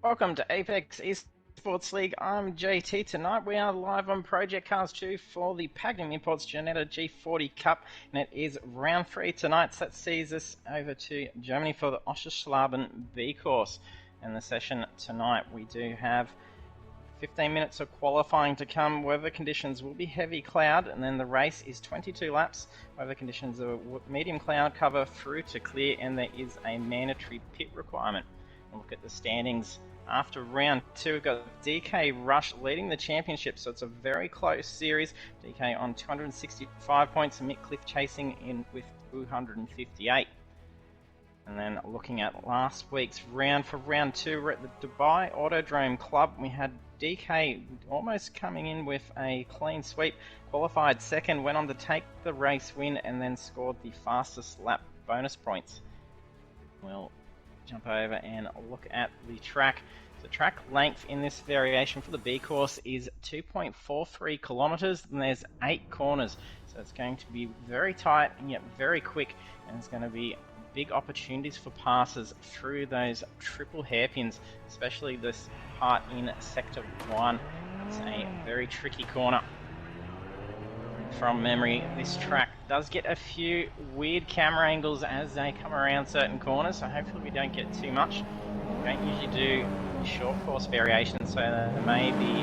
Welcome to Apex eSports League. I'm JT. Tonight we are live on Project Cars 2 for the Pagnian Imports Ginetta G40 Cup, and it is round 3 tonight, so that sees us over to Germany for the Oschersleben B course. In the session tonight we do have 15 minutes of qualifying to come. Weather conditions will be heavy cloud, and then the race is 22 laps. Weather conditions are medium cloud cover through to clear, and there is a mandatory pit requirement. We'll look at the standings. After round 2, we've got DK Rush leading the championship, so it's a very close series. DK on 265 points, and Mick Cliff chasing in with 258. And then looking at last week's round, for round 2, we're at the Dubai Autodrome Club. We had DK almost coming in with a clean sweep, qualified second, went on to take the race win, and then scored the fastest lap bonus points. We'll jump over and look at the track. The track length in this variation for the B course is 2.43 kilometers, and there's 8 corners, so it's going to be very tight and yet very quick, and there's going to be big opportunities for passes through those triple hairpins, especially this part in sector 1. It's a very tricky corner. From memory, this track does get a few weird camera angles as they come around certain corners, so hopefully we don't get too much. We don't usually do short course variations, so there may be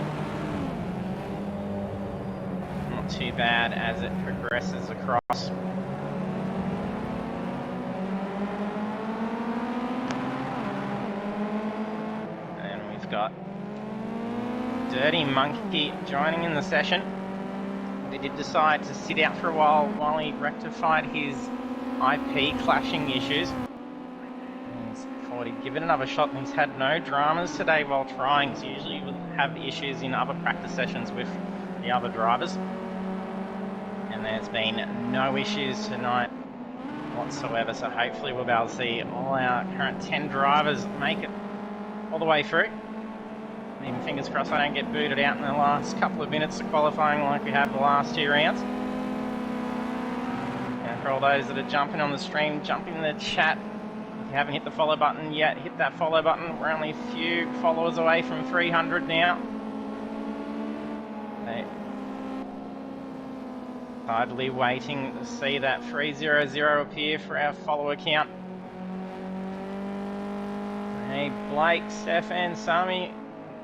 not too bad as it progresses across. And we've got Dirty Monkey joining in the session. He did decide to sit out for a while he rectified his IP clashing issues. He's thought he'd give it another shot, and he's had no dramas today while trying. So usually he would have issues in other practice sessions with the other drivers. And there's been no issues tonight whatsoever, so hopefully we'll be able to see all our current 10 drivers make it all the way through. Even fingers crossed I don't get booted out in the last couple of minutes of qualifying like we have the last 2 rounds. And for all those that are jumping on the stream, jump in the chat. If you haven't hit the follow button yet, hit that follow button. We're only a few followers away from 300 now. Idly waiting to see that 300 appear for our follower count. Hey Blake, Stefan, Sami,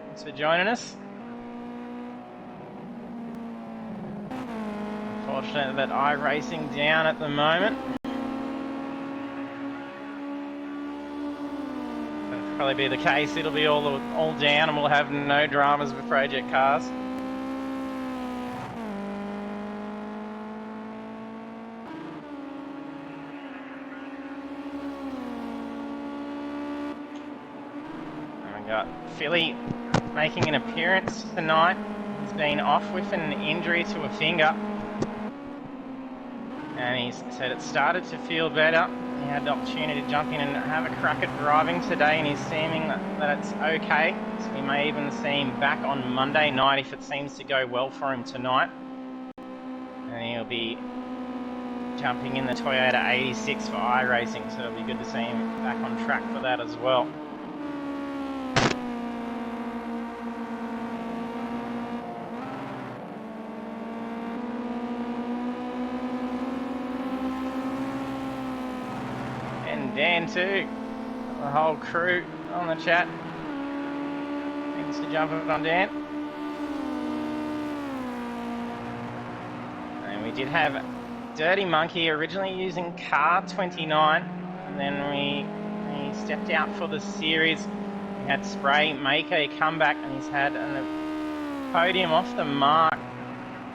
thanks for joining us. Unfortunate that iRacing down at the moment. That'll probably be the case. It'll be all down, and we'll have no dramas with Project Cars. And we got Philly making an appearance tonight. He's been off with an injury to a finger, and he said it started to feel better. He had the opportunity to jump in and have a crack at driving today, and he's seeming that it's okay. So we may even see him back on Monday night if it seems to go well for him tonight. And he'll be jumping in the Toyota 86 for iRacing, so it'll be good to see him back on track for that as well. Dan too, the whole crew on the chat. Thanks for jumping on, Dan. And we did have Dirty Monkey originally using car 29, and then we stepped out for the series. We had Spray make a comeback, and he's had a podium off the mark,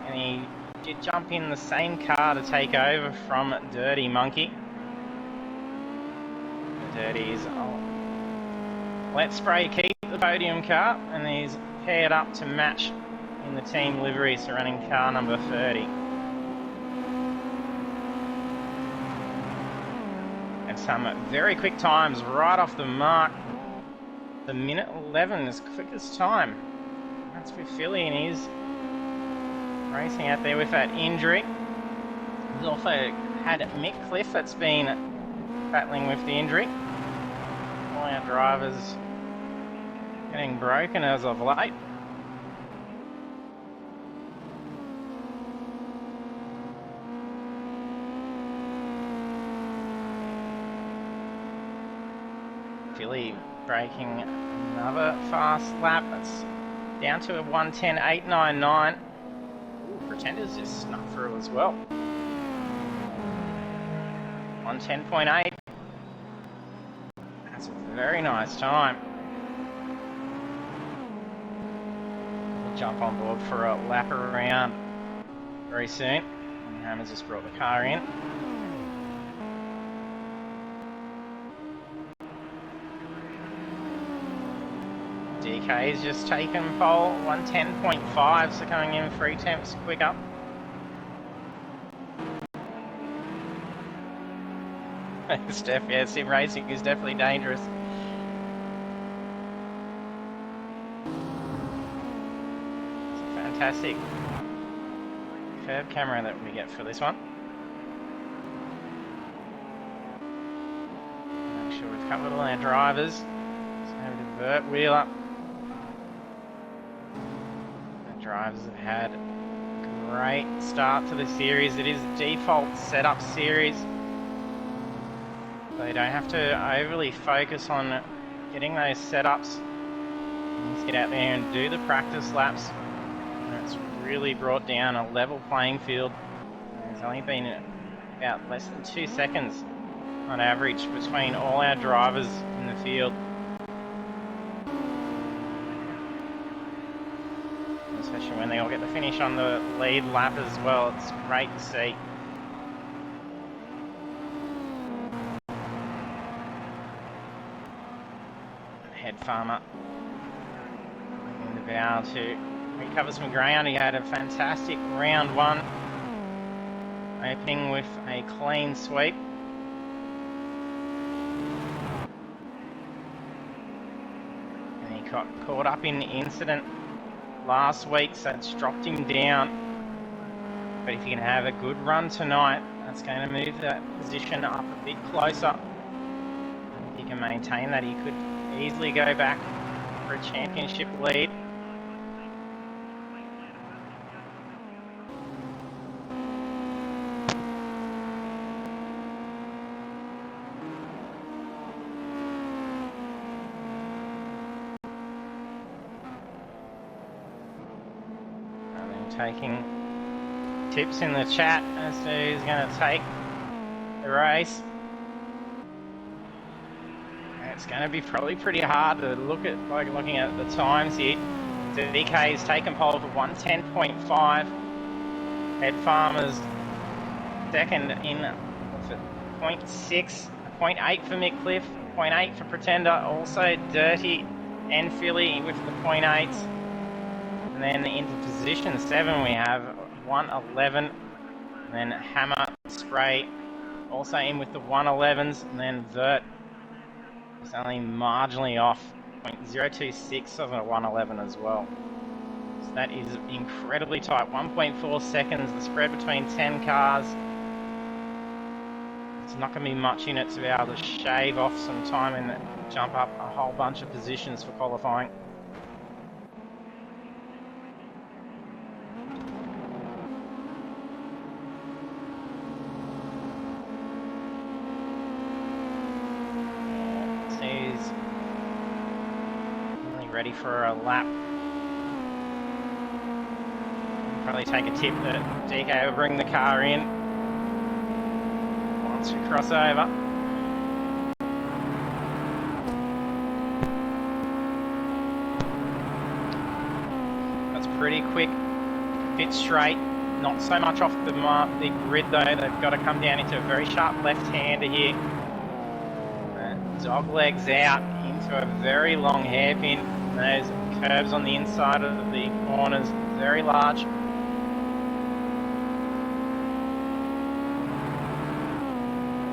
and he did jump in the same car to take over from Dirty Monkey. Dirties. Let Spray keep the podium car, and he's paired up to match in the team livery, surrounding car number 30. And some very quick times right off the mark. The minute 11 is quickest time. That's for Philly, and he's racing out there with that injury. He's also had Mick Cliff that's been battling with the injury. All our drivers getting broken as of late. Philly breaking another fast lap. That's down to a 1:10.899. Pretenders just snuck through as well. 1:10.8. That's a very nice time. We'll jump on board for a lap around very soon. And Hammer's just brought the car in. DK's just taken pole, 1:10.5, so coming in 3 tenths quicker. Steph, yeah, sim racing is definitely dangerous. It's a fantastic curve camera that we get for this one. Make sure we've covered all our drivers. So over to Bert Wheeler. Drivers have had a great start to the series. It is a default setup series. So you don't have to overly focus on getting those setups. You just get out there and do the practice laps. And it's really brought down a level playing field. There's only been about less than 2 seconds on average between all our drivers in the field. Especially when they all get the finish on the lead lap as well. It's great to see. Head Farmer in the bow to recover some ground. He had a fantastic round one, opening with a clean sweep. And he got caught up in the incident last week, so it's dropped him down. But if he can have a good run tonight, that's going to move that position up a bit closer. If he can maintain that, he could easily go back for a championship lead. Taking tips in the chat as to who's going to take the race. It's going to be probably pretty hard to look at, like looking at the times here. DK's taken pole for 1:10.5. Head Farmer's second in 0.6, 0.8 for Mick Cliff, 0.8 for Pretender. Also Dirty and Philly with the 0.8s. And then into position 7 we have 1:11, and then Hammer, Spray also in with the 1:11s, and then Vert is only marginally off, 0.026 of a 1:11 as well. So that is incredibly tight, 1.4 seconds, the spread between 10 cars. It's not going to be much in it to be able to shave off some time and jump up a whole bunch of positions for qualifying. Ready for a lap. Probably take a tip that DK will bring the car in once we cross over. That's pretty quick. Fit straight. Not so much off the grid though. They've got to come down into a very sharp left-hander here. Dog legs out into to a very long hairpin. Those curves on the inside of the corners, very large.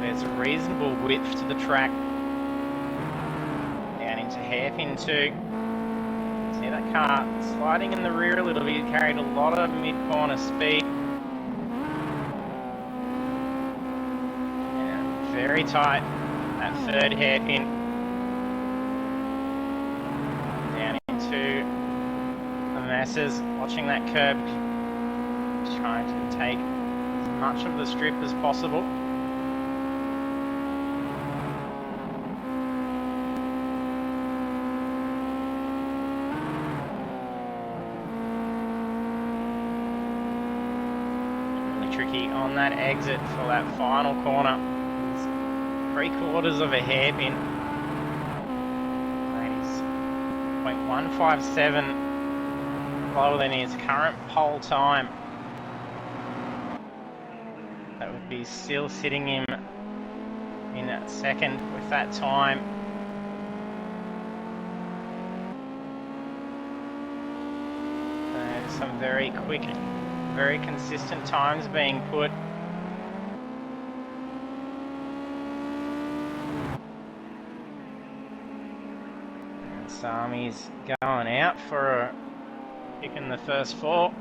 There's a reasonable width to the track. Down into hairpin 2. See that car sliding in the rear a little bit, carried a lot of mid-corner speed. And very tight, that third hairpin. Down into the masses, watching that curb, trying to take as much of the strip as possible. Tricky on that exit for that final corner. It's 3/4 of a hairpin. That is 0.157 lower than his current pole time. That would be still sitting him in that second with that time. There's some very quick, very consistent times being put. And Sami's going out for picking the first 4.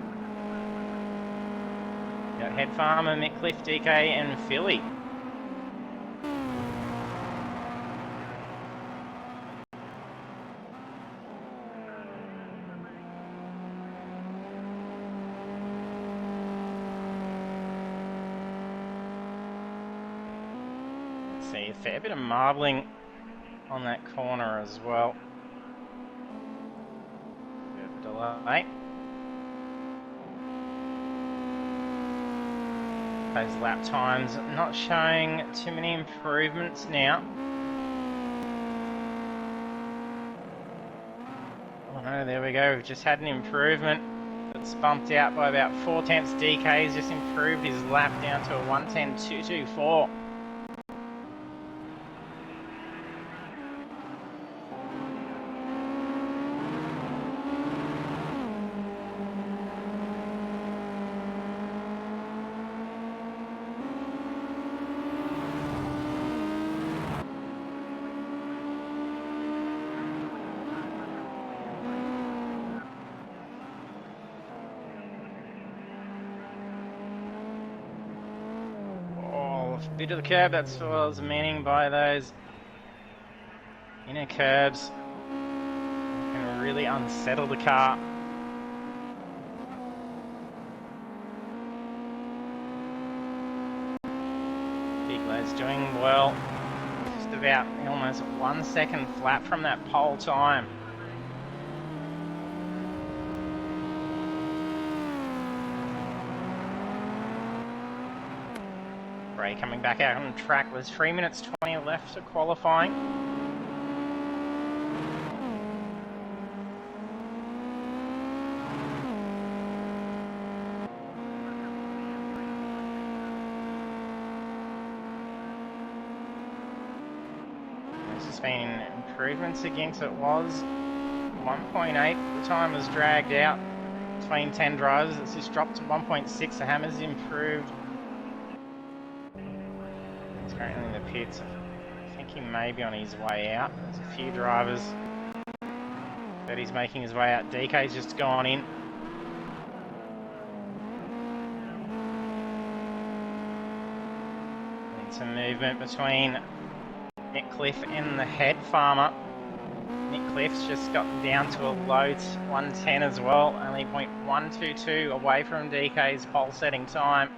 Got Head Farmer, Mitcliffe, DK and Philly. See a fair bit of marbling on that corner as well. Bit of delay. Those lap times not showing too many improvements now. Oh no, there we go. We've just had an improvement. It's bumped out by about 4/10. DK's just improved his lap down to a 1:10.224. Bit of the curb, that's what I was meaning by those inner curbs. Can really unsettle the car. Biglo's doing well. Just about almost 1 second flat from that pole time. Ray coming back out on the track. There's 3 minutes 20 left to qualifying. There's just been improvements against it. Was 1.8. The time was dragged out between 10 drivers. It's just dropped to 1.6. The hammer's improved. He's currently in the pits. I think he may be on his way out. There's a few drivers, but he's making his way out. DK's just gone in. And some movement between Mitcliffe and the Head Farmer. Mitcliffe's just got down to a low 1:10 as well, only 0.122 away from DK's pole setting time.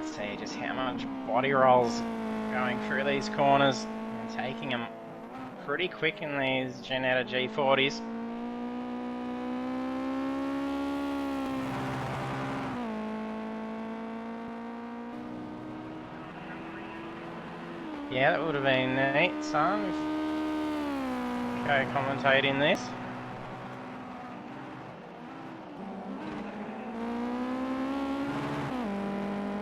See just how much body rolls going through these corners and taking them pretty quick in these Ginetta G40s. Yeah, that would have been neat, son. Co-commentating this.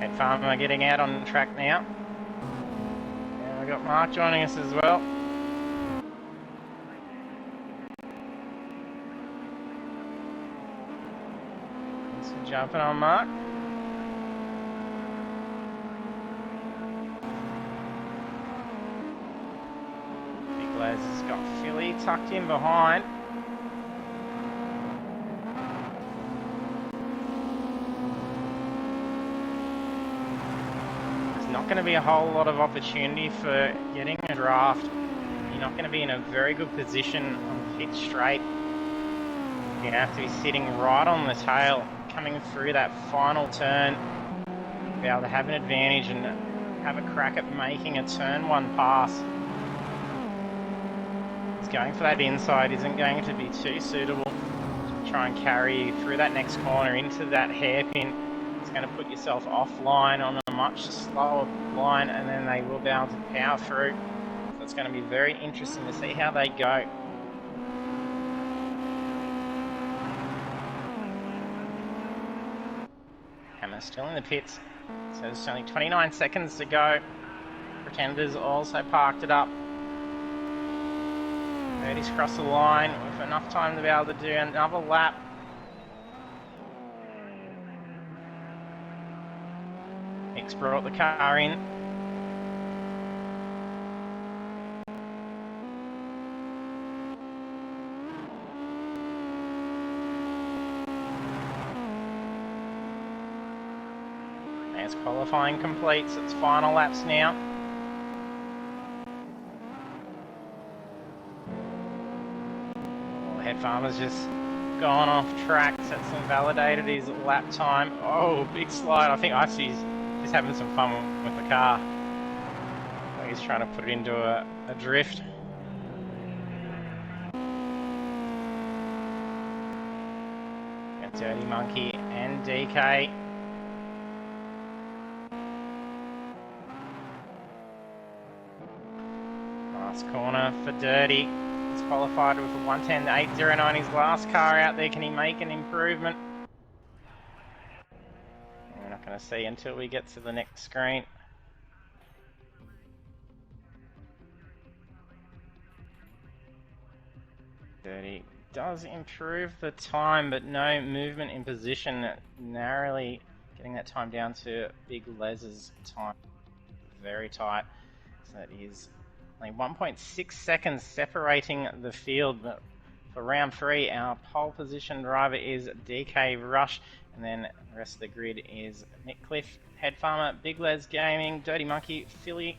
Head Farmer getting out on the track now. And we've got Mark joining us as well. So jumping on Mark. Big Les has got Philly tucked in behind. Not going to be a whole lot of opportunity for getting a draft. You're not going to be in a very good position on pit straight. You're going to have to be sitting right on the tail, coming through that final turn, be able to have an advantage and have a crack at making a turn one pass. He's going for that inside, isn't going to be too suitable to try and carry you through that next corner into that hairpin. It's going to put yourself offline on a much slower line, and then they will be able to power through. So it's going to be very interesting to see how they go. Hammer still in the pits, so there's only 29 seconds to go. Pretenders also parked it up. Birdie's crossed the line with enough time to be able to do another lap. Nick's brought the car in. As qualifying completes its final laps now. Well, Head Farmer's just gone off track, that's invalidated his lap time. Oh, big slide. I think Icey's just having some fun with the car. I think he's trying to put it into a drift. Got Dirty Monkey and DK. Last corner for Dirty. He's qualified with a 1:10.809. His last car out there. Can he make an improvement? We're not going to see until we get to the next screen. Dirty does improve the time, but no movement in position. Narrowly getting that time down to Big Les's time. Very tight. So that is only 1.6 seconds separating the field. But for round 3, our pole position driver is DK Rush, and then the rest of the grid is Nick Cliff, Head Farmer, Big Les Gaming, Dirty Monkey, Philly,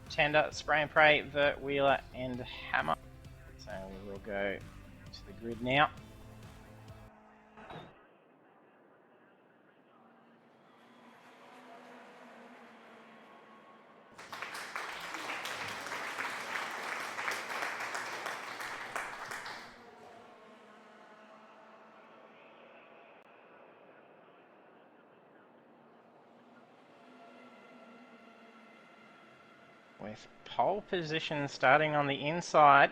Tender, Spray and Pray, Vert Wheeler, and Hammer. So we will go to the grid now. With pole position starting on the inside,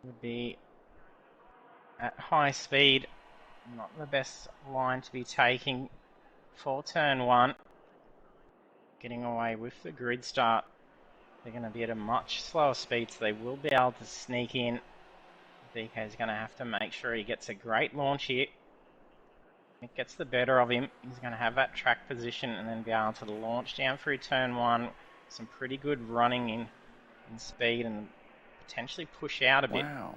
would be at high speed, not the best line to be taking for turn 1. Getting away with the grid start, they're going to be at a much slower speed, so they will be able to sneak in. DK is going to have to make sure he gets a great launch here. It gets the better of him. He's going to have that track position and then be able to launch down through turn 1. Some pretty good running in speed and potentially push out a bit. Wow.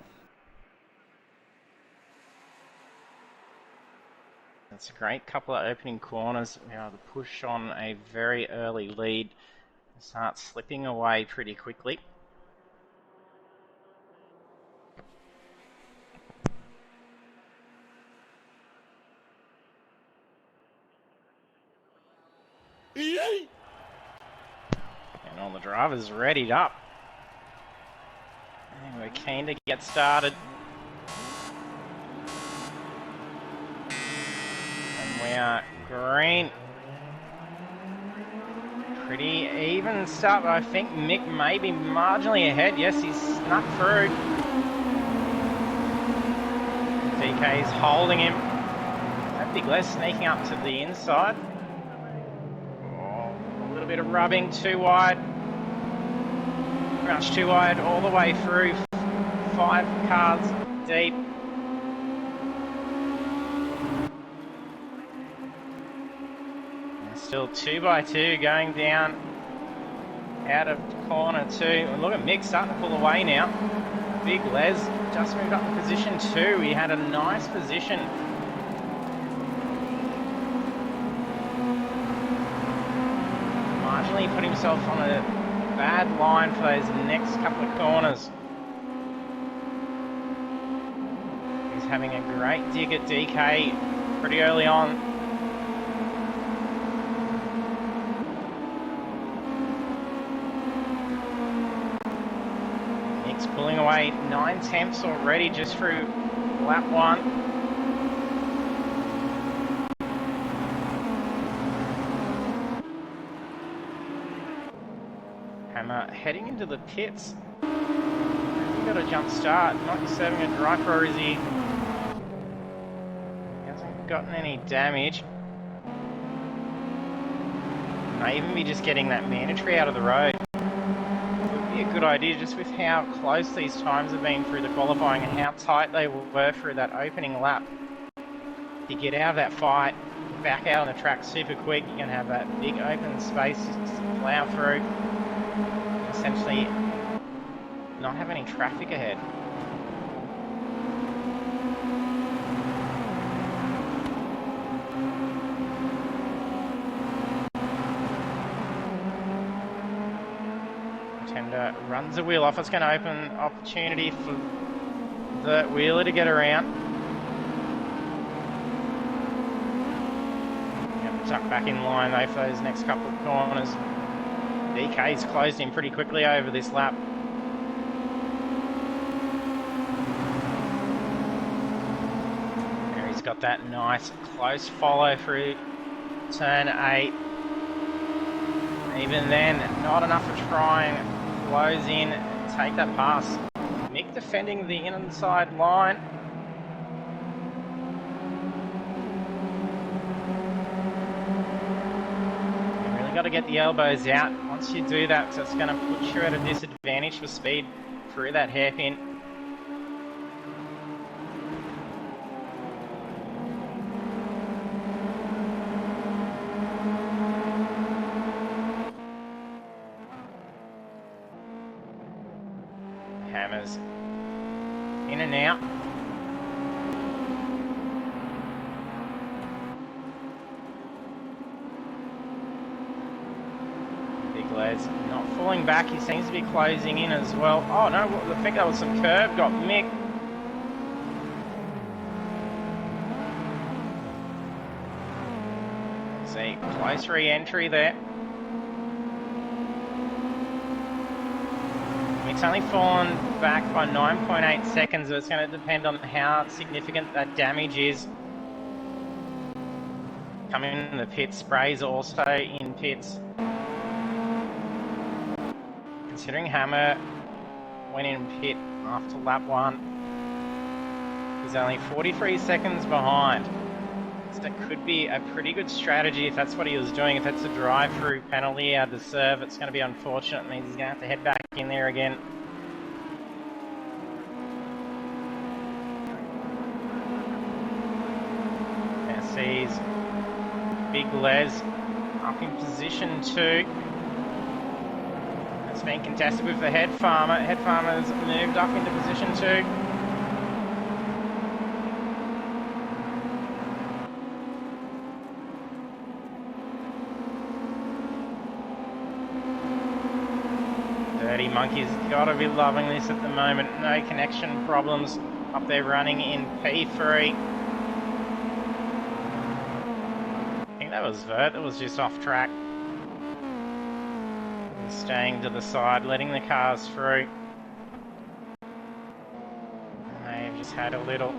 That's a great couple of opening corners. We're able to push on a very early lead and start slipping away pretty quickly. Yay! And all the drivers readied up. And we're keen to get started. And we are green. Pretty even start, but I think Mick may be marginally ahead. Yes, he's snuck through. DK is holding him. That Big Les sneaking up to the inside. little bit of rubbing, too wide. Crouch too wide all the way through. 5 cars deep. And still 2 by 2 going down out of corner 2. And look at Mick starting to pull away now. Big Les just moved up to position 2. He had a nice position. Marginally put himself on a bad line for those next couple of corners. He's having a great dig at DK pretty early on. Nick's pulling away 9 tenths already just through lap 1. Heading into the pits. He got a jump start. Not just serving a drive, or is he? He hasn't gotten any damage. May even be just getting that mandatory out of the road. Would be a good idea, just with how close these times have been through the qualifying and how tight they were through that opening lap. To get out of that fight, back out on the track super quick, you're going to have that big open space to plow through. Essentially not have any traffic ahead. Tender runs the wheel off. It's going to open opportunity for the wheeler to get around. Tuck back in line though for those next couple of corners. DK's closed him pretty quickly over this lap. There he's got that nice close follow through turn 8. Even then, not enough to try and close in and take that pass. Mick defending the inside line. Got to get the elbows out. Once you do that, so it's going to put you at a disadvantage for speed through that hairpin. Hammers in and out. Not falling back, he seems to be closing in as well. Oh no, I think that was some curb, got Mick. See, close re-entry there. Mick's only fallen back by 9.8 seconds, but it's going to depend on how significant that damage is. Coming in the pits, Spray's also in pits. Considering Hammer went in pit after lap 1, he's only 43 seconds behind. So that could be a pretty good strategy if that's what he was doing. If that's a drive-through penalty out of the serve, it's going to be unfortunate. It means he's going to have to head back in there again. There sees Big Les up in position 2. It's been contested with the Head Farmer. Head Farmer's moved up into position 2. Dirty Monkey's got to be loving this at the moment. No connection problems up there running in P3. I think that was Vert that was just off track. Staying to the side, letting the cars through. They've just had a little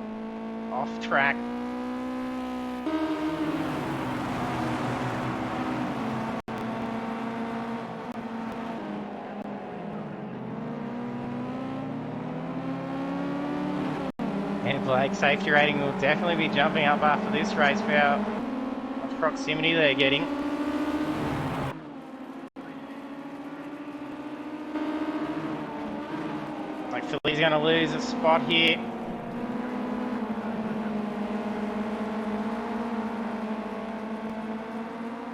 off track. And Blake, safety rating will definitely be jumping up after this race for how much proximity they're getting. he's going to lose a spot here.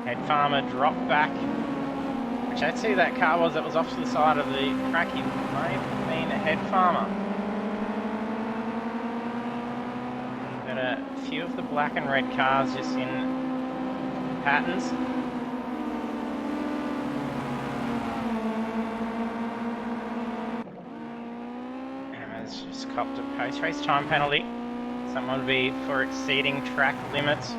Head Farmer dropped back. Which let's see who that car was that was off to the side of the track. It may have been a Head Farmer. Got a few of the black and red cars just in patterns. Emma's just copped a post-race time penalty. Someone would be for exceeding track limits.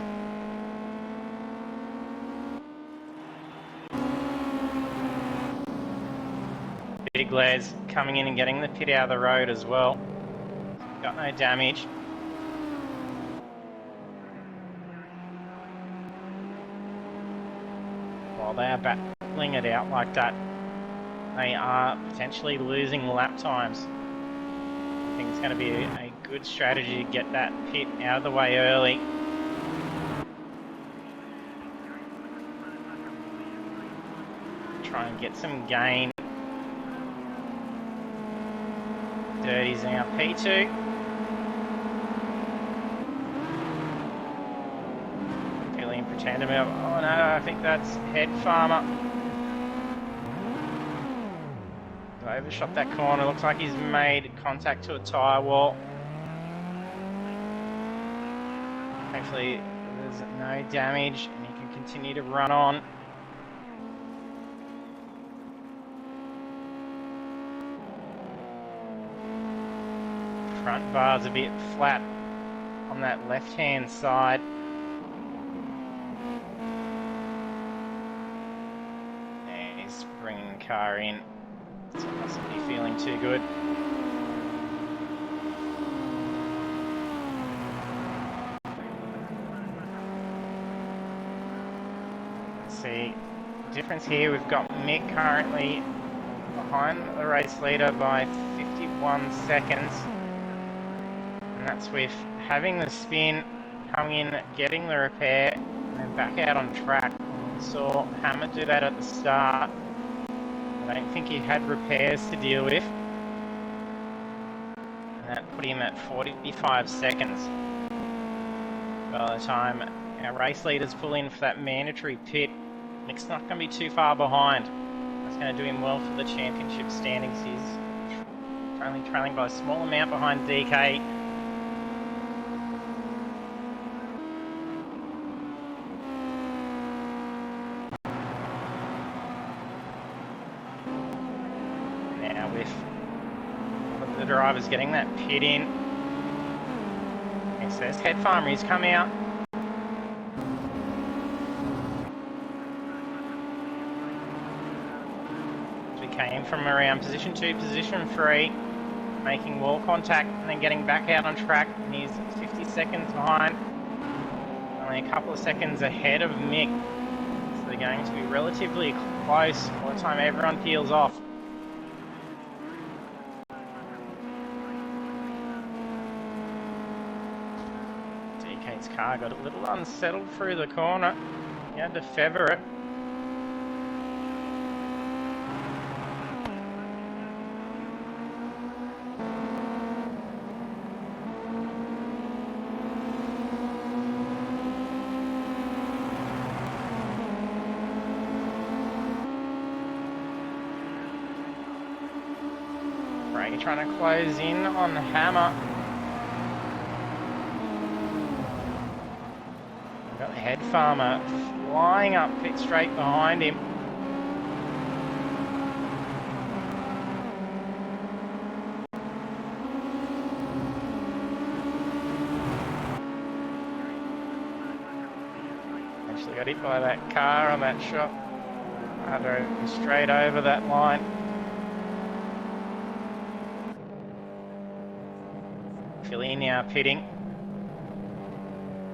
Big Les coming in and getting the pit out of the road as well. Got no damage. While they are battling it out like that, they are potentially losing lap times. I think it's going to be a good strategy to get that pit out of the way early. Try and get some gain. Dirty's now P2. Feeling pretend about, oh no, I think that's Head Farmer. Overshot that corner, looks like he's made contact to a tyre wall. Hopefully there's no damage and he can continue to run on. Front bar's a bit flat on that left-hand side. And he's bringing the car in. So mustn't be feeling too good. Let's see. Difference here, we've got Mick currently behind the race leader by 51 seconds. And that's with having the spin, coming in, getting the repair, and then back out on track. We saw Hammer do that at the start. I don't think he had repairs to deal with. And that put him at 45 seconds. By the time our race leaders pull in for that mandatory pit, Mick's not going to be too far behind. That's going to do him well for the championship standings. He's only trailing by a small amount behind DK. The driver's getting that pit in. It says Head Farmer, he's come out. So we came from around position 2, position 3, making wall contact and then getting back out on track, and he's 50 seconds behind. Only a couple of seconds ahead of Mick. So they're going to be relatively close by the time everyone peels off. DK's car got a little unsettled through the corner. He had to feather it. Brady trying to close in on Hammer. We've got the Head Farmer flying up pit straight behind him. Actually got hit by that car on that shot. I drove straight over that line. Philly now pitting.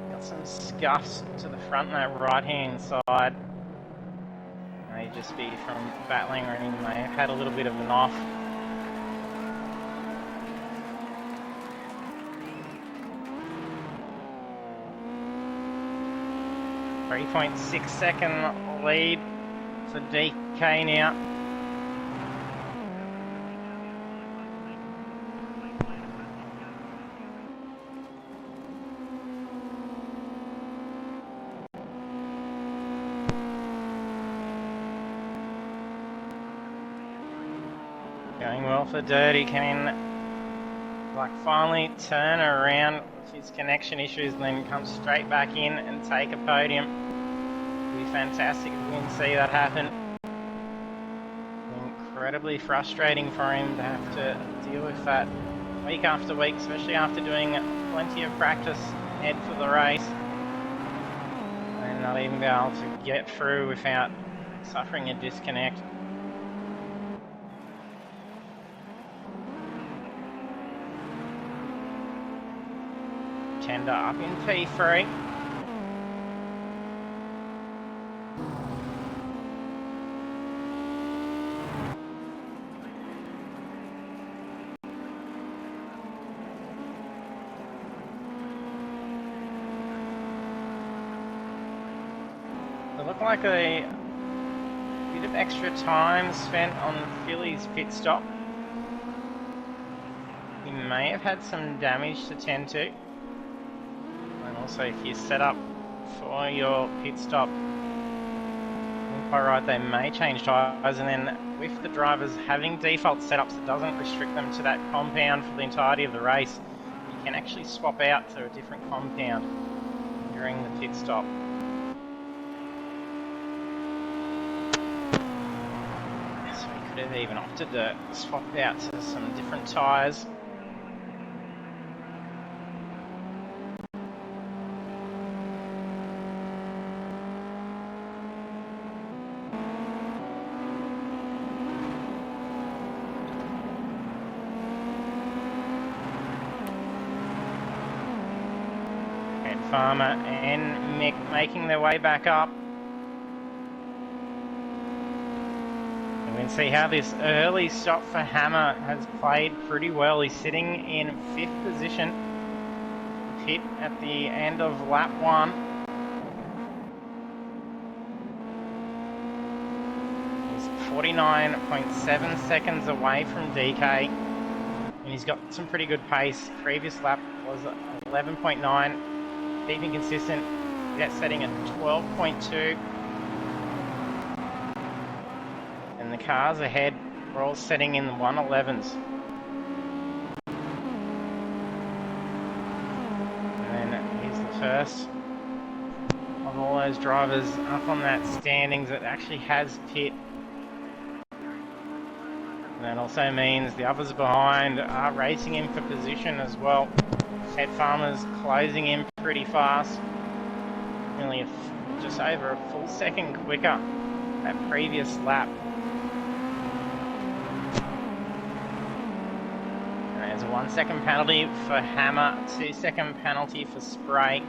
Got some scuffs to the front on that right hand side. May just be from battling, or he may have had a little bit of an off. .6 lead for DK now. Going well for Dirty, can finally turn around with his connection issues and then come straight back in and take a podium. It'd be fantastic if we can see that happen. Incredibly frustrating for him to have to deal with that week after week, especially after doing plenty of practice ahead for the race. And not even be able to get through without suffering a disconnect. Tender up in P3. It looked like a bit of extra time spent on Philly's pit stop. You may have had some damage to tend to. And also, if you set up for your pit stop, quite right, they may change tyres, and then with the drivers having default setups that doesn't restrict them to that compound for the entirety of the race, you can actually swap out to a different compound during the pit stop. So we could have even opted to swap out to some different tyres. Farmer and Mick making their way back up. And we can see how this early stop for Hammer has played pretty well. He's sitting in 5th position. Pit at the end of lap 1. He's 49.7 seconds away from DK. And he's got some pretty good pace. Previous lap was 11.9. Keeping consistent, that's setting at 12.2. And the cars ahead are all setting in the 111s. And then here's the first of all those drivers up on that standings that actually has pit. And that also means the others behind are racing in for position as well. Head Farmer's closing in pretty fast, nearly just over a full second quicker that previous lap. And there's a 1 second penalty for Hammer, 2 second penalty for Spray.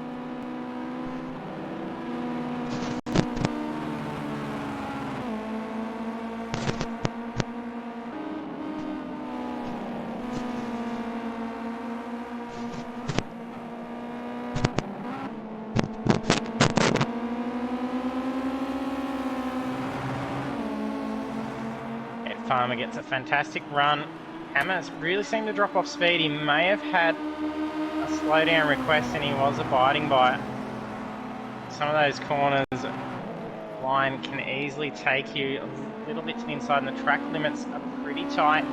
Farmer gets a fantastic run. Hammer's really seemed to drop off speed. He may have had a slowdown request and he was abiding by it. Some of those corners, line can easily take you a little bit to the inside, and the track limits are pretty tight.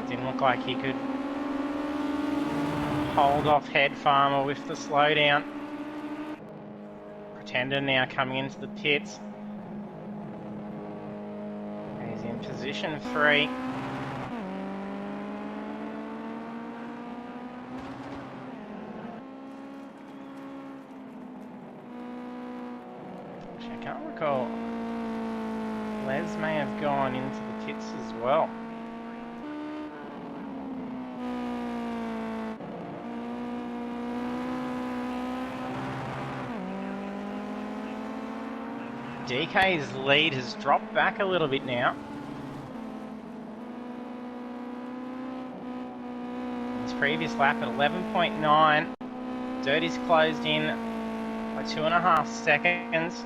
Didn't look like he could hold off Head Farmer with the slowdown. Pretender now coming into the pits. He's in position 3. Which I can't recall. Les may have gone into the pits as well. DK's lead has dropped back a little bit now. His previous lap at 11.9. Dirty's closed in by 2.5 seconds.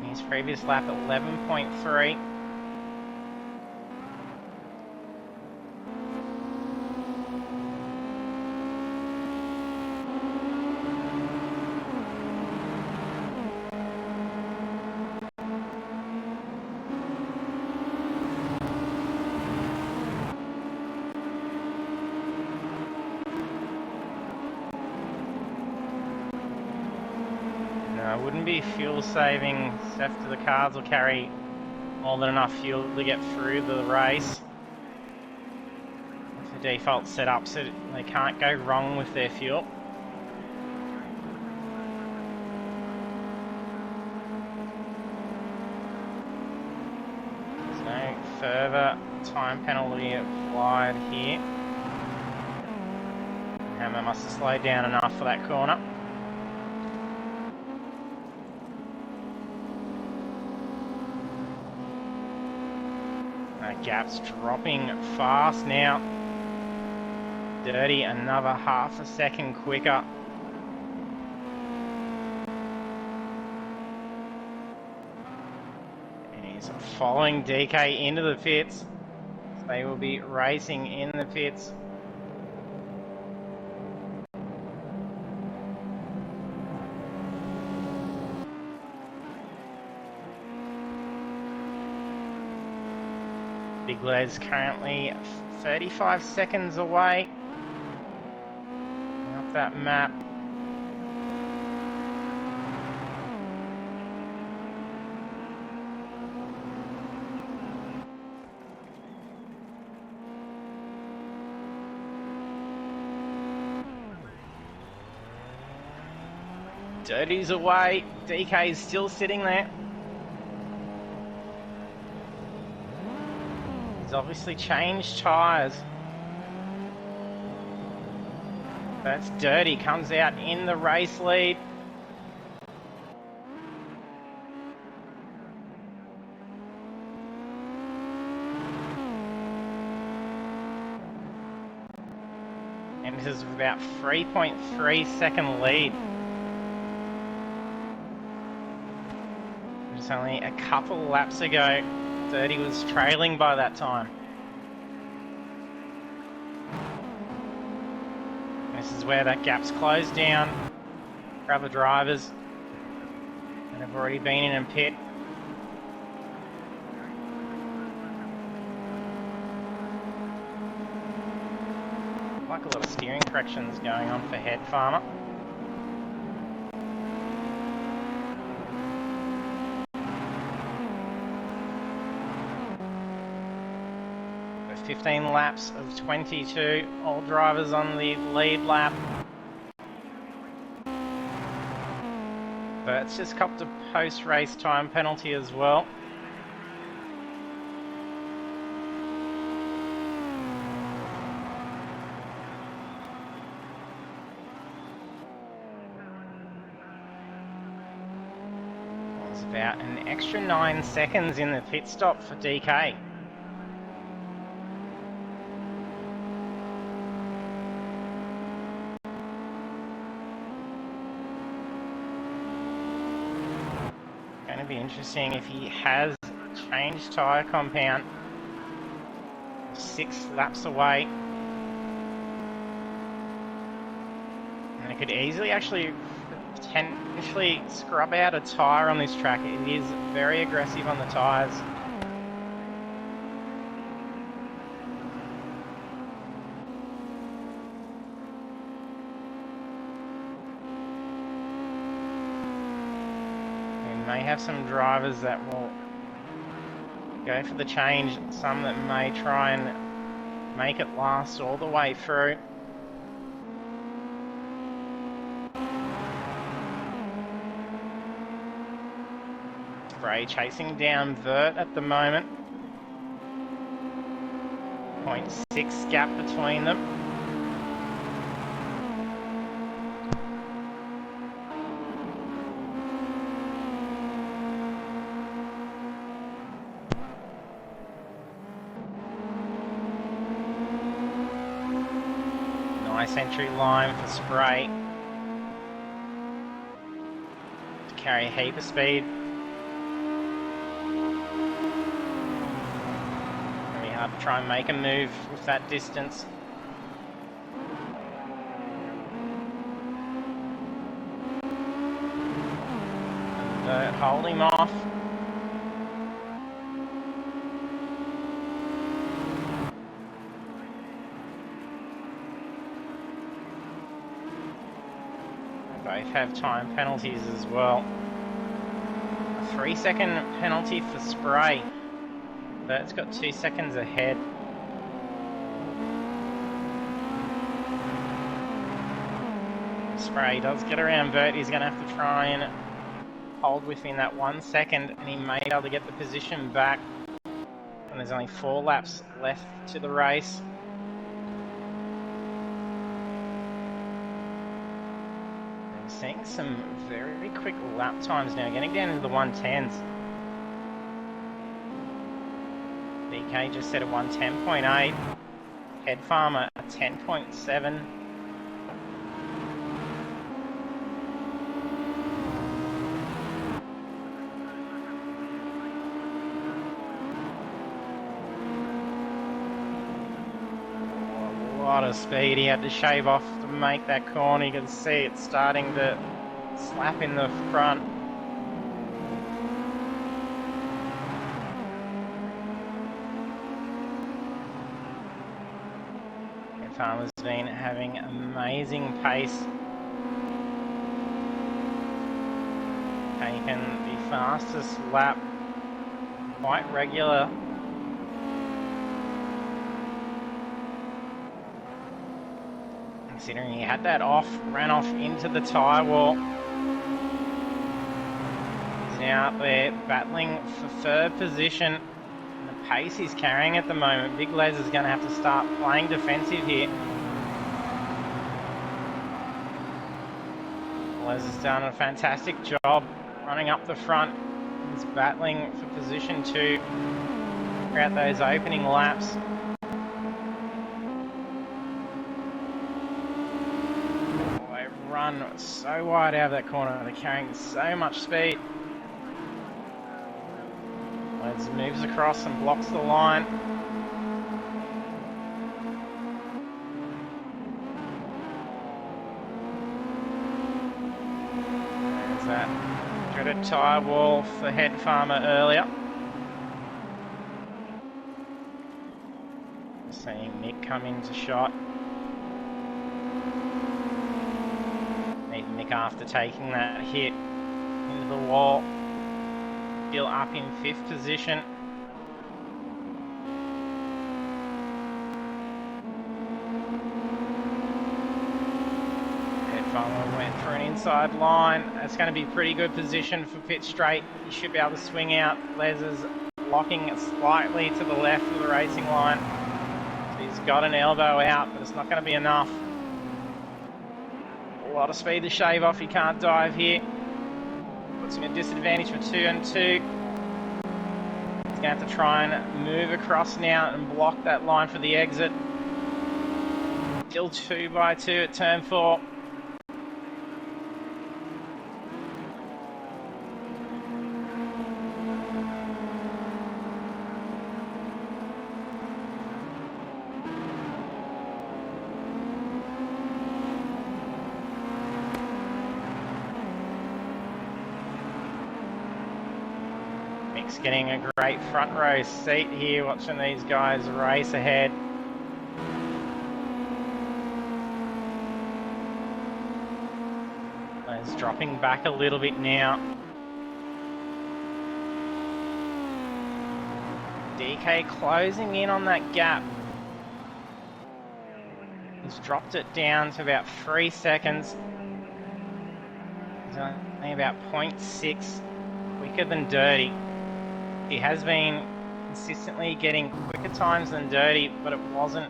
His previous lap at 11.3. it wouldn't be fuel saving. After the cars will carry more than enough fuel to get through the race. It's the default setup, so they can't go wrong with their fuel. There's no further time penalty applied here. Hammer must have slowed down enough for that corner. That gap's dropping fast now. Dirty another half a second quicker. And he's following DK into the pits. They will be racing in the pits. Big Les currently 35 seconds away. Up that map. Dirty's away. DK's still sitting there. He's obviously changed tyres. That's Dirty, comes out in the race lead. And this is about 3.3 second lead. Just only a couple laps ago, Dirty was trailing by that time. This is where that gap's closed down for other drivers that have already been in a pit. Like a lot of steering corrections going on for Head Farmer. With 15 laps of 22, all drivers on the lead lap. But it's just copped a post-race time penalty as well. It's about an extra 9 seconds in the pit stop for DK. Going to be interesting if he has changed tyre compound. 6 laps away. And it could easily actually potentially scrub out a tyre on this track. It is very aggressive on the tyres. May have some drivers that will go for the change, some that may try and make it last all the way through. Bray chasing down Vert at the moment. 0.6 gap between them. Nice entry line for Spray to carry a heap of speed. Very hard to try and make a move with that distance. And hold him off. Both have time penalties as well. A 3-second penalty for Spray. Bert's got 2 seconds ahead. Spray does get around Bert. He's going to have to try and hold within that 1 second, and he may be able to get the position back. And there's only 4 laps left to the race. I'm seeing some very quick lap times now, getting down into the 110s. BK just set a 110.8. Head Farmer a 10.7. A lot of speed. He had to shave off to make that corner. You can see it starting to slap in the front. Farmer's been having amazing pace. Taken the fastest lap quite regular. Considering he had that off, ran off into the tyre wall. He's now up there battling for 3rd position. The pace he's carrying at the moment, Big Les is going to have to start playing defensive here. Les has done a fantastic job running up the front. He's battling for position 2 throughout those opening laps. Oh, they run so wide out of that corner. They're carrying so much speed. Les moves across and blocks the line. There's that dreaded tyre wall for Head Farmer earlier. Seeing Nick come into shot. Need Nick after taking that hit into the wall. Still up in 5th position. Head Farmer went for an inside line. That's going to be a pretty good position for pit straight. He should be able to swing out. Les is locking slightly to the left of the racing line. So he's got an elbow out, but it's not going to be enough. A lot of speed to shave off. He can't dive here. Puts him at disadvantage for 2 and 2. He's going to have to try and move across now and block that line for the exit. Still 2 by 2 at turn 4. Mick's getting a great front row seat here, watching these guys race ahead. Les dropping back a little bit now. DK closing in on that gap. He's dropped it down to about 3 seconds. He's only about 0.6 quicker than Dirty. He has been consistently getting quicker times than Dirty, but it wasn't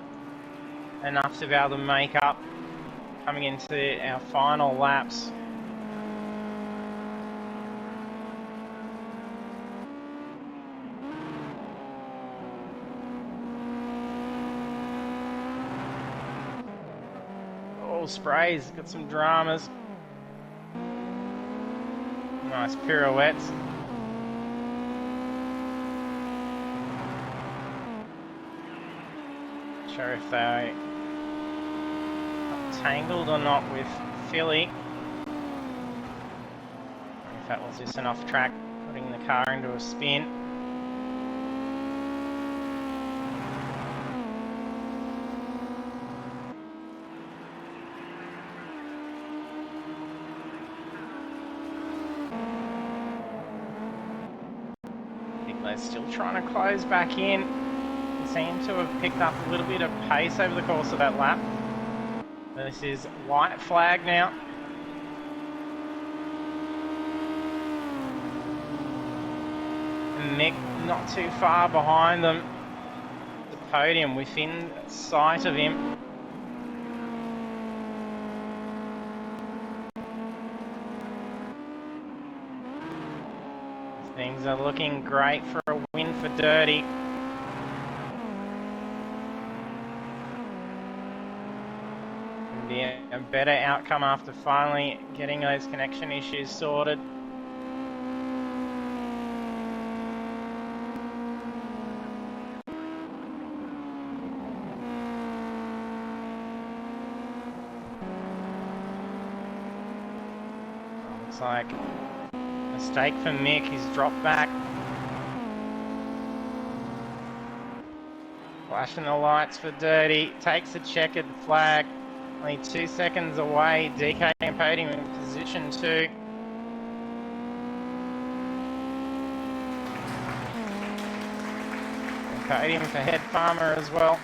enough to be able to make up coming into our final laps. Oh, Spray's got some dramas. Nice pirouettes. Sure if they got tangled or not with Philly. Or if that was just an off track, putting the car into a spin. They're still trying to close back in. Seem to have picked up a little bit of pace over the course of that lap. This is white flag now. Mick not too far behind them. The podium within sight of him. Things are looking great for a win for Dirty. Be a better outcome after finally getting those connection issues sorted. Looks like a mistake for Mick. He's dropped back. Flashing the lights for Dirty. Takes a checkered flag. Only 2 seconds away. DK and podium in position 2. And podium for Head Farmer as well.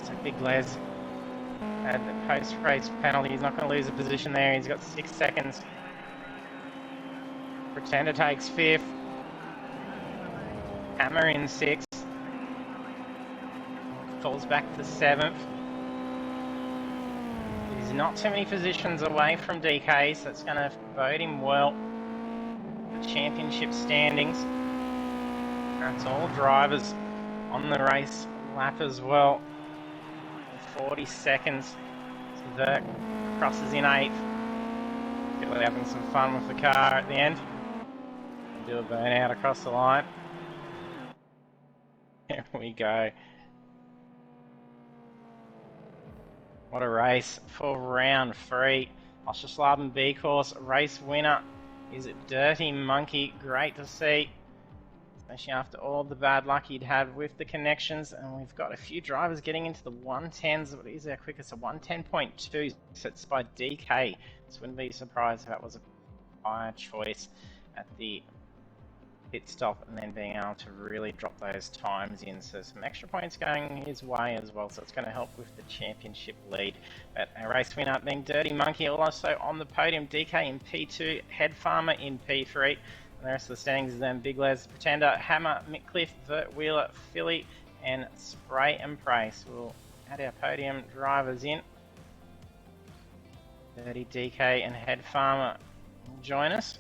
So Big Les had the post-race penalty. He's not going to lose a position there. He's got 6 seconds. Pretender takes 5th. Hammer in 6th. Falls back to 7th. He's not too many positions away from DK, so it's going to bode him well. The championship standings. That's all drivers on the race lap as well. 40 seconds. So Verk crosses in 8th. Really having some fun with the car at the end. Do a burnout across the line. Here we go. What a race for round 3. Oschersleben B course race winner is Dirty Monkey. Great to see, especially after all the bad luck he'd had with the connections. And we've got a few drivers getting into the 110s. What is our quickest? A 110.2 sets by DK. This wouldn't be surprised if that was a fire choice at the pit stop, and then being able to really drop those times in. So some extra points going his way as well, so it's going to help with the championship lead. But our race winner being Dirty Monkey, also on the podium. DK in P2, Head Farmer in P3. And the rest of the standings is then Big Les, Pretender, Hammer, Mickcliff, Vert Wheeler, Philly, and Spray and Pray. So we'll add our podium drivers in. Dirty, DK, and Head Farmer will join us.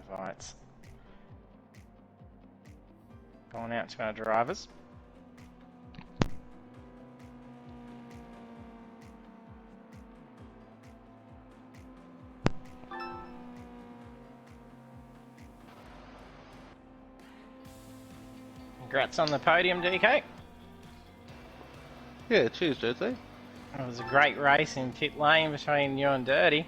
Invites going out to our drivers. Congrats on the podium, DK. Yeah, cheers, JT. It was a great race in pit lane between you and Dirty.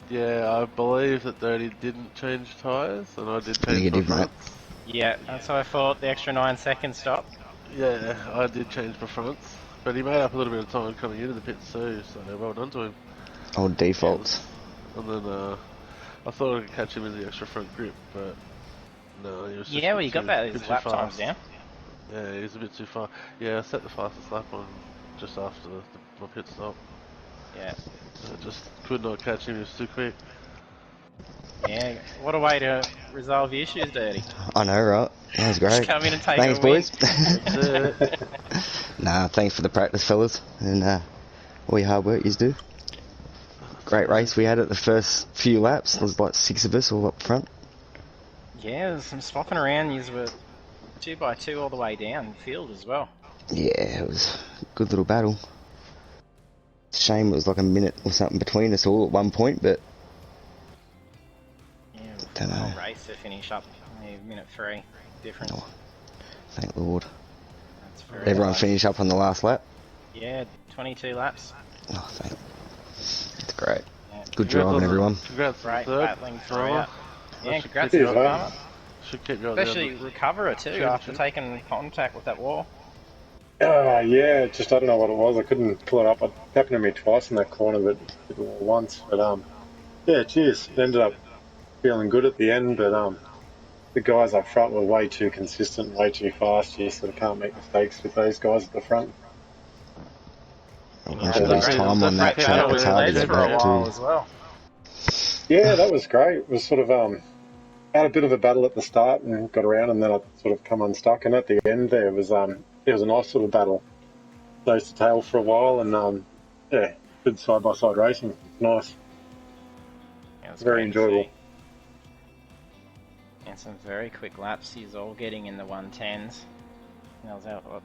Yeah, I believe that Dirty didn't change tyres, and I did change my fronts. Yeah, that's what I thought, the extra 9 second stop. Yeah, I did change my fronts, but he made up a little bit of time coming into the pits too, so well done to him. Old defaults. And then I thought I could catch him in the extra front grip, but no, he was just well, you got those lap times down. Yeah, he was a bit too far. Yeah, I set the fastest lap on just after my pit stop. Yeah. I just could not catch him, he was too quick. Yeah, what a way to resolve the issues, Dirty. I know, right? That was great. Just come in and take thanks, a win. boys. Nah, thanks for the practice, fellas, and all your hard work you do. Great race we had at the first few laps. There was like 6 of us all up front. Yeah, there's some swapping around. You were 2 by 2 all the way down the field as well. Yeah, it was a good little battle. Shame it was like a minute or something between us all at one point, but yeah, don't know. Whole race to finish up, only minute 3 difference. Oh, thank Lord. That's very Everyone close. finished up on the last lap. Yeah, 22 laps. Oh, thank. That's great. Yeah, Good driving, everyone. Congrats on the great third, battling Farmer. throughout. Yeah, That should congrats keep to you you, Cheers, up. mate. Farmer. Should keep you up there. Especially Recoverer too, after taking contact with that wall. Yeah, just I don't know what it was. I couldn't pull it up. It happened to me twice in that corner, but did it all once. But yeah, cheers. It ended up feeling good at the end, but the guys up front were way too consistent, way too fast. You sort of can't make mistakes with those guys at the front. And you I'm had sure the his great, time on that great track battle was with hard to Les get for a back while to. as well. Yeah, that was great. It was sort of had a bit of a battle at the start and got around, and then I sort of come unstuck. And at the end, there was a nice sort of battle, nose to tail for a while, and yeah, good side by side racing. Nice, It was very great to enjoyable. see. And some very quick laps. He's all getting in the 110s. And I was out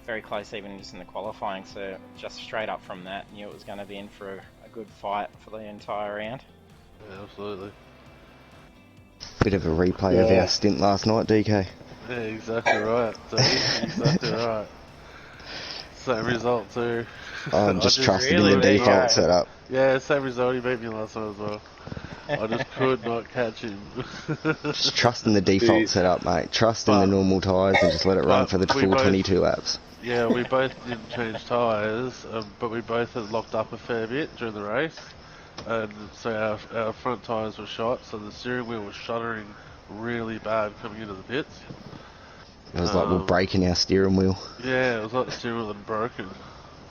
very close even just in the qualifying, so just straight up from that, knew it was going to be in for a good fight for the entire round. Yeah, absolutely. Bit of a replay of our stint last night, DK. Yeah, exactly right. Exactly right. Same result too. I'm just trusting in Really, the there you default go. setup. Yeah, same result. He beat me last time as well. I just could not catch him. Just trust in the default Jeez. setup, mate. Trust in the normal tyres and just let it run for the we full both, 22 laps. yeah, we both didn't change tyres, but we both had locked up a fair bit during the race, and so our front tyres were shot, so the steering wheel was shuddering really bad coming into the pits. It was like we're breaking our steering wheel. Yeah, it was like the steering wheel had broken.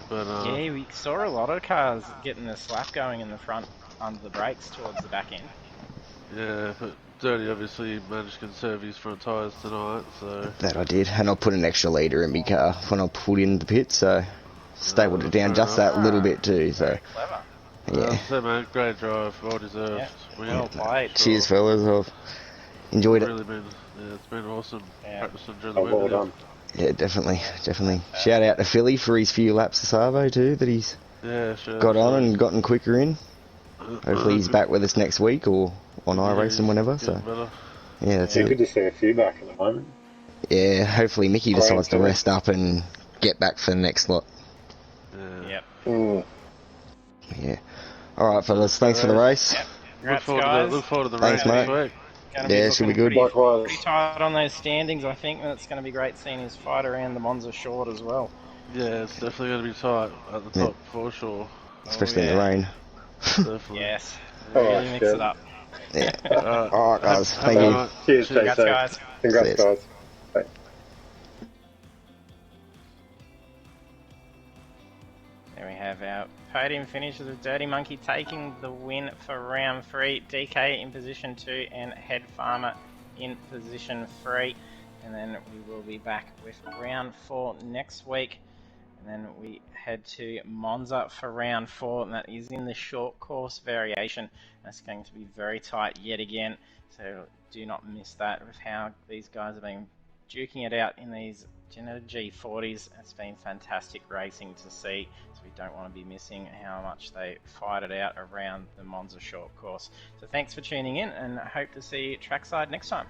But Yeah, we saw a lot of cars getting the slap going in the front under the brakes towards the back end. yeah, but Dirty obviously managed to conserve his front tyres tonight, so That I did, and I put an extra litre in my car when I pulled in the pit, so stabled it down just that little bit too. So Very clever. yeah. so man, great drive, well deserved. Yeah, We- well played. Cheers, fellas. I've enjoyed it. Really been, yeah, it's been awesome practicing during the Oh, week. well with him. done. Yeah, definitely. Shout out to Philly for his few laps of Savo too, that he's Yeah, sure. got on and gotten quicker in. Hopefully he's back with us next week or on iRacing whenever. So Better. yeah, that's Yeah, it. good to see a few back at the moment. Yeah, hopefully Mickey decides to Philly. rest up and get back for the next lot. Yeah. Yep. Mm. Yeah. All right, fellas. Thanks for the race. Yep. Look Congrats, forward guys. to the Thanks, race next mate. week. Gonna Yeah, be should be looking good. Likewise. pretty tight on those standings, I think, and it's going to be great seeing his fight around the Monza short as well. Yeah, it's definitely going to be tight at the top for sure. Especially in the rain. Definitely. Yes. Oh, Really mix it up. Yeah. Alright. All right, guys. Have Thank a good you. night. Cheers, Congrats, JC. guys. Congrats, Cheers. guys. Bye. There we have our podium finishes with Dirty Monkey taking the win for round 3, DK in position 2 and Head Farmer in position 3. And then we will be back with round 4 next week. And then we head to Monza for round 4, and that is in the short course variation. That's going to be very tight yet again, so do not miss that with how these guys have been duking it out in these Ginetta G40s. It's been fantastic racing to see, so we don't want to be missing how much they fight it out around the Monza short course. So thanks for tuning in, and I hope to see you trackside next time.